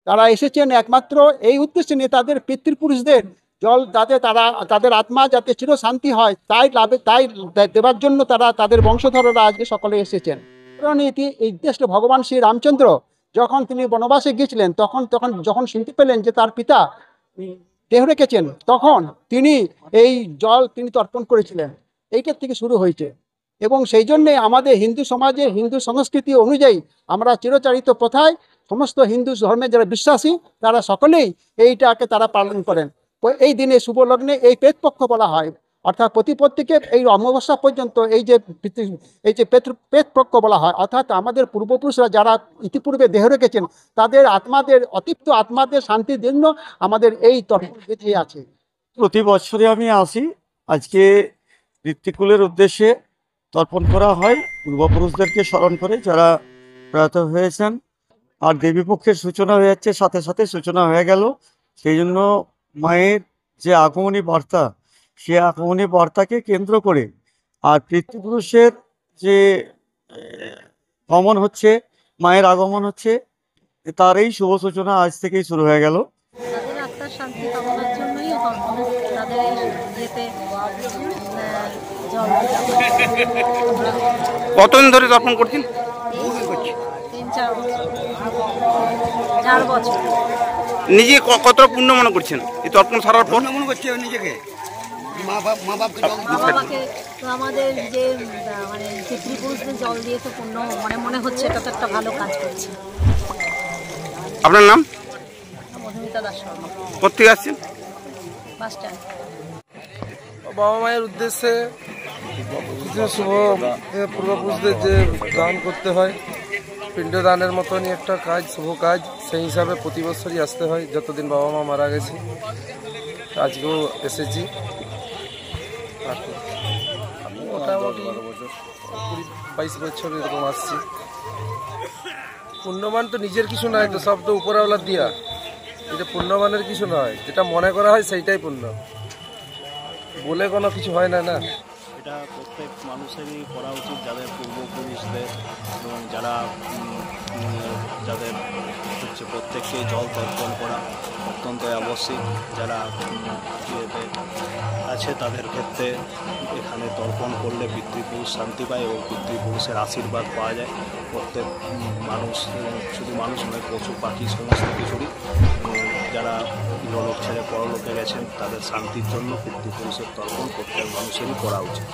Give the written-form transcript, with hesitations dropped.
তারা এসেছেন একমাত্র এই উদ্দেশ্যে নিয়ে তাদের পিতৃপুরুষদের জল যাতে তাদের আত্মা যাতে চিরশান্তি হয় তাই দেবার জন্য তারা তাদের বংশধররা আজকে সকলে এসেছেন। কারণ এই দেশটা ভগবান শ্রী রামচন্দ্র যখন তিনি বনবাসে গিয়েছিলেন যখন শুনতে পেলেন যে তার পিতা দেহ রেখেছেন, তখন তিনি এই জল তিনি তর্পণ করেছিলেন। এইটার থেকে শুরু হয়েছে এবং সেই জন্যে আমাদের হিন্দু সমাজে হিন্দু সংস্কৃতি অনুযায়ী আমরা চিরচারিত প্রথায় সমস্ত হিন্দু ধর্মের যারা বিশ্বাসী তারা সকলেই এইটাকে তারা পালন করেন। এই দিনে শুভ লগ্নে এই পেতপক্ষ বলা হয়, অর্থাৎ প্রতিপত্তিকে এই অমাবস্যা পর্যন্ত এই যে পেতপক্ষ বলা হয়, অর্থাৎ আমাদের পূর্বপুরুষরা যারা ইতিপূর্বে দেহ রেখেছেন তাদের আত্মাদের অতিপ্ত আত্মাদের শান্তির জন্য আমাদের এই তর্পণ বিধি আছে। প্রতি বছরে আমি আসি, আজকে ঋত্বিকুলের উদ্দেশ্যে তর্পণ করা হয় পূর্বপুরুষদেরকে স্মরণ করে যারা প্রয়াত হয়েছেন। আর দেবীপক্ষের সূচনা হয়ে যাচ্ছে, সাথে সাথে সূচনা হয়ে গেল। সেই জন্য মায়ের যে আগমনী বার্তা, সে আগমনী বার্তাকে কেন্দ্র করে আর পিতৃপুরুষের যে গমন হচ্ছে, মায়ের আগমন হচ্ছে, তার এই শুভ সূচনা আজ থেকেই শুরু হয়ে গেল। কতদিন ধরে তর্পণ করছেন? 4 বছর। নিজে কতটা পূর্ণ মনে করছেন এই তর্পণ সারার পর? মনে করছে নিজেকে আমাদের যে মানে পিতৃপুরুষদের জল দিয়ে তো পূর্ণ মনে হচ্ছে এটা তো একটা ভালো কাজ করছে। আপনার নাম? মধুমিতা দাস শর্মা। কোথেকে আসছেন? Bus stand. বাবা মায়ের উদ্দেশ্যে কিছু শুভ পূর্বপুরুষদের যে দান করতে হয়, পিণ্ডদানের মতনই একটা কাজ, শুভ কাজ। সেই হিসাবে প্রতি বছরই আসতে হয়, যতদিন বাবা মা মারা গেছে। আজকেও এসেছি। মোটামুটি 20-22 বছর এরকম আসছি। পুণ্যবান তো নিজের কিছু নয়, তো সব তো উপরওয়ালার দিয়া। এটা পুণ্যবানের কিছু নয়, যেটা মনে করা হয় সেইটাই পুণ্য, বলে কোনো কিছু হয় না। এটা প্রত্যেক মানুষেরই করা উচিত, যাদের পূর্বপুরুষদের এবং যাদের হচ্ছে প্রত্যেককে জল তর্পণ করা অত্যন্ত আবশ্যিক। যারা ইয়েতে আছে তাদের ক্ষেত্রে এখানে তর্পণ করলে পিতৃপুরুষ শান্তি পায় এবং পিতৃপুরুষের আশীর্বাদ পাওয়া যায়। প্রত্যেক মানুষ, শুধু মানুষ নয়, পশু পাখি সমস্ত কিছুরই, যারা ইহলোক ছেড়ে পরলোকে গেছেন তাদের শান্তির জন্য পিতৃপুরুষের তর্পণ প্রত্যেক মানুষেরই করা উচিত।